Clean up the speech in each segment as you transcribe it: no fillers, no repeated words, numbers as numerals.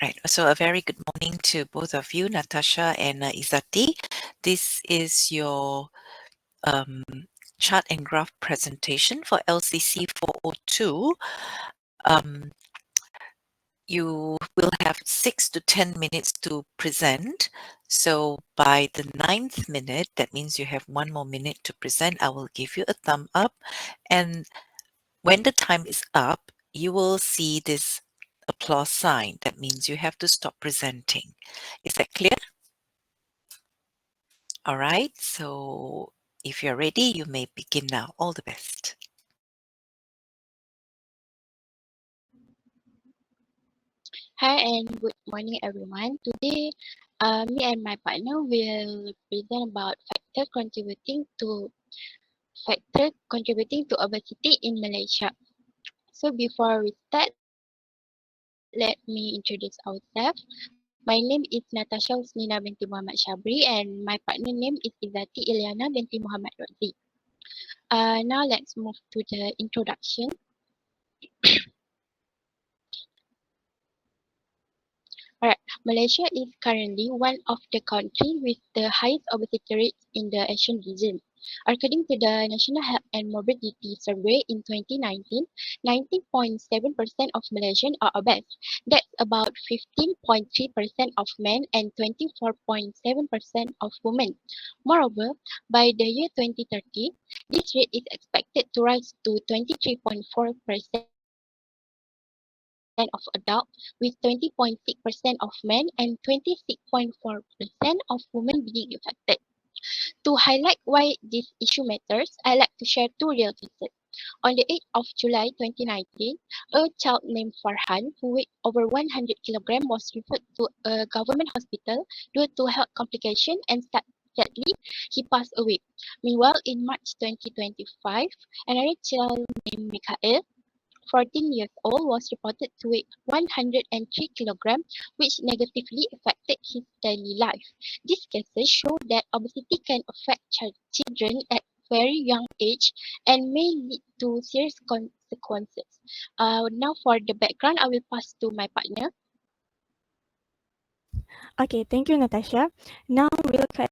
Right. So a very good morning to both of you, Natasha and IZZATI. This is your chart and graph presentation for LCC402. You will have 6 to 10 minutes to present. So by the 9th minute, that means you have 1 more minute to present, I will give you a thumb up. And when the time is up, you will see this applause sign. That means you have to stop presenting. Is that clear? All right. So if you're ready, you may begin now. All the best. Hi and good morning everyone. Today, me and my partner will present about factor contributing to obesity in Malaysia. So before we start, let me introduce ourselves. My name is NATASHA HUSNINA binti Muhammad SHABBRI and my partner name is IZZATI ILYANA binti Muhammad RODZI. Now let's move to the introduction. Alright, Malaysia is currently one of the countries with the highest obesity rates in the Asian region. According to the National Health and Morbidity Survey in 2019, 19.7% of Malaysians are obese. That's about 15.3% of men and 24.7% of women. Moreover, by the year 2030, this rate is expected to rise to 23.4% of adults, with 20.6% of men and 26.4% of women being affected. To highlight why this issue matters, I like to share two real cases. On the 8th of July 2019, a child named Farhan, who weighed over 100 kilograms, was referred to a government hospital due to health complications and sadly, he passed away. Meanwhile, in March 2025, another child named Mikhail 14 years old, was reported to weigh 103 kilograms, which negatively affected his daily life. These cases show that obesity can affect children at very young age and may lead to serious consequences. Now for the background, I will pass to my partner. Okay, thank you, Natasha. Now we look at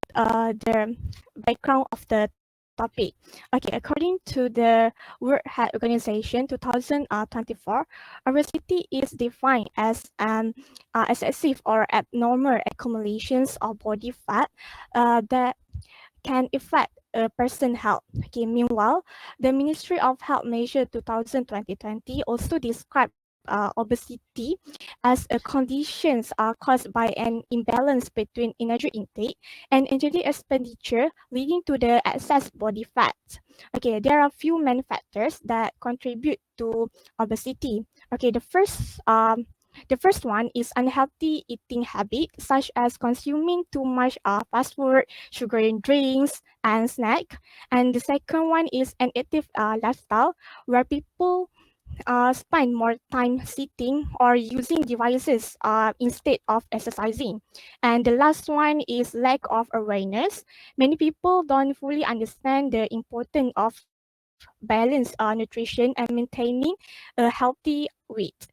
the background of the topic. Okay, according to the World Health Organization 2024, obesity is defined as an excessive or abnormal accumulations of body fat that can affect a person's health. Okay, meanwhile, the Ministry of Health Measure 2020 also described obesity as a conditions caused by an imbalance between energy intake and energy expenditure leading to the excess body fat. Okay, there are a few main factors that contribute to obesity. Okay, the first one is unhealthy eating habit, such as consuming too much fast food, sugary drinks, and snack. And the second one is an active lifestyle, where people spend more time sitting or using devices instead of exercising. And the last one is lack of awareness. Many people don't fully understand the importance of balanced nutrition and maintaining a healthy weight.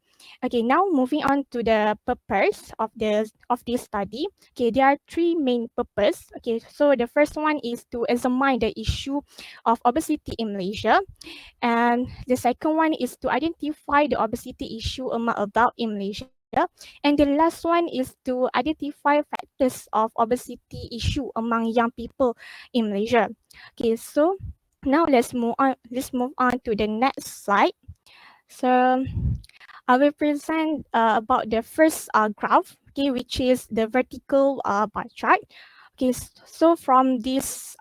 Okay, now moving on to the purpose of this study. Okay, there are three main purpose. Okay, so the first one is to examine the issue of obesity in Malaysia. And the second one is to identify the obesity issue among adults in Malaysia. And the last one is to identify factors of obesity issue among young people in Malaysia. Okay, so now let's move on. Let's move on to the next slide. So I will present about the first graph, okay, which is the vertical bar chart. Okay, so from this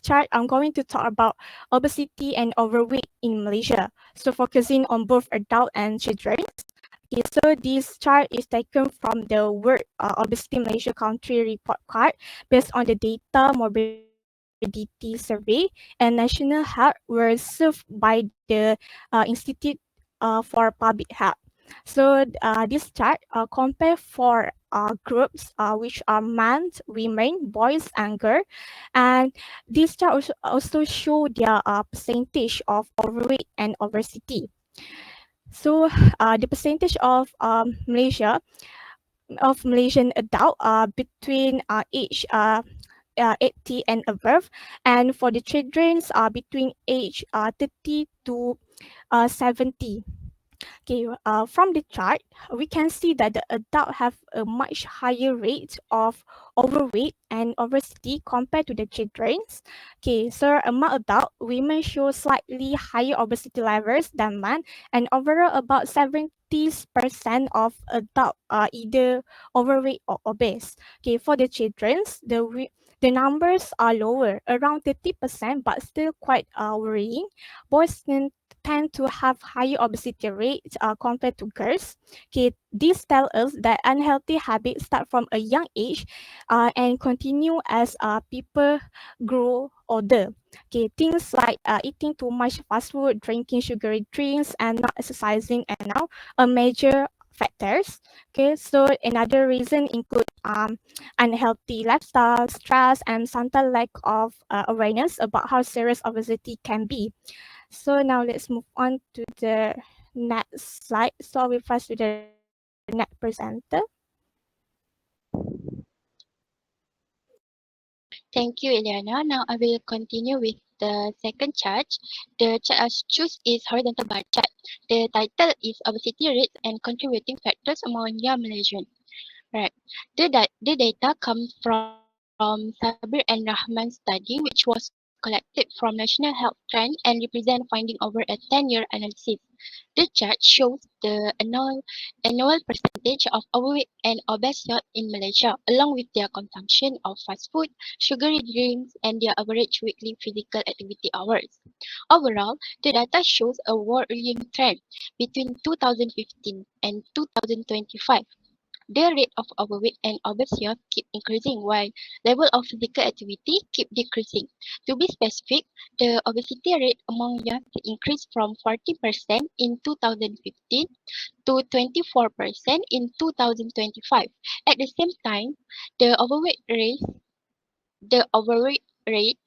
chart, I'm going to talk about obesity and overweight in Malaysia. So focusing on both adult and children. Okay, so this chart is taken from the World Obesity Malaysia Country Report Card based on the data morbidity survey, and national health were served by the Institute for Public Health. So this chart compare four groups which are men, women, boys, and girls, and this chart also show their percentage of overweight and obesity. So the percentage of Malaysian adult between age 80 and above, and for the children between age 30 to 70. Okay, from the chart, we can see that the adult have a much higher rate of overweight and obesity compared to the children's. Okay, so among adult, women show slightly higher obesity levels than men, and overall about 70% of adult are either overweight or obese. Okay, for the children's, the numbers are lower, around 30%, but still quite worrying. Boys tend to have higher obesity rates compared to girls. Okay, this tells us that unhealthy habits start from a young age and continue as people grow older. Okay, things like eating too much fast food, drinking sugary drinks, and not exercising are now a major factors. Okay, so another reason include unhealthy lifestyle, stress, and sometimes lack of awareness about how serious obesity can be. So now let's move on to the next slide. So I will pass to the next presenter. Thank you, Ilyana. Now I will continue with the second chart. The chart I choose is horizontal bar chart. The title is Obesity Rates and Contributing Factors Among Young Malaysians. Right. The data comes from Sabir and Rahman's study, which was collected from National Health Trend and represent finding over a 10-year analysis. The chart shows the annual percentage of overweight and obese youth in Malaysia, along with their consumption of fast food, sugary drinks, and their average weekly physical activity hours. Overall, the data shows a worrying trend between 2015 and 2025. The rate of overweight and obese youth keep increasing while level of physical activity keep decreasing. To be specific, the obesity rate among youth increased from 40% in 2015 to 24% in 2025. At the same time, the overweight rate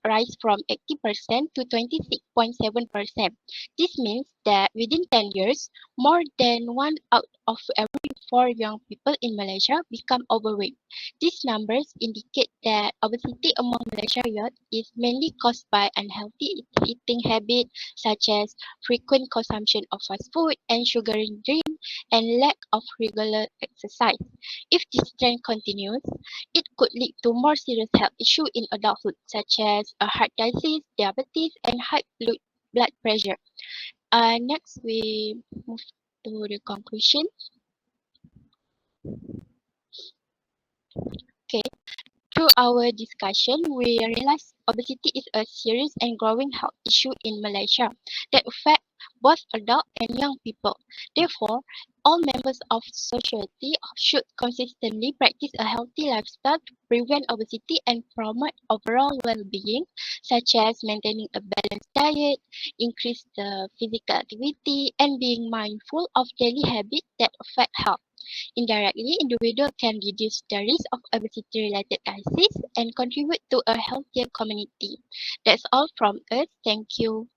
rise from 80% to 26.7%. This means that within 10 years, more than one out of every four young people in Malaysia become overweight. These numbers indicate that obesity among Malaysia youth is mainly caused by unhealthy eating habits such as frequent consumption of fast food and sugary drink and lack of regular exercise. If this trend continues, it could lead to more serious health issues in adulthood, such as heart disease, diabetes, and high blood pressure. Next, we move to the conclusion. Okay. Through our discussion, we realize obesity is a serious and growing health issue in Malaysia that affects both adult and young people. Therefore, all members of society should consistently practice a healthy lifestyle to prevent obesity and promote overall well-being, such as maintaining a balanced diet, increase the physical activity, and being mindful of daily habits that affect health. Indirectly, individuals can reduce the risk of obesity-related disease and contribute to a healthier community. That's all from us. Thank you.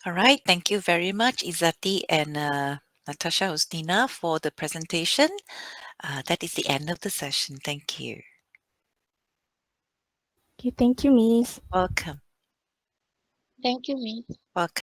All right. Thank you very much, Izzati and Natasha Husnina, for the presentation. That is the end of the session. Thank you. Okay, thank you, Miss. Welcome. Thank you, Miss. Welcome.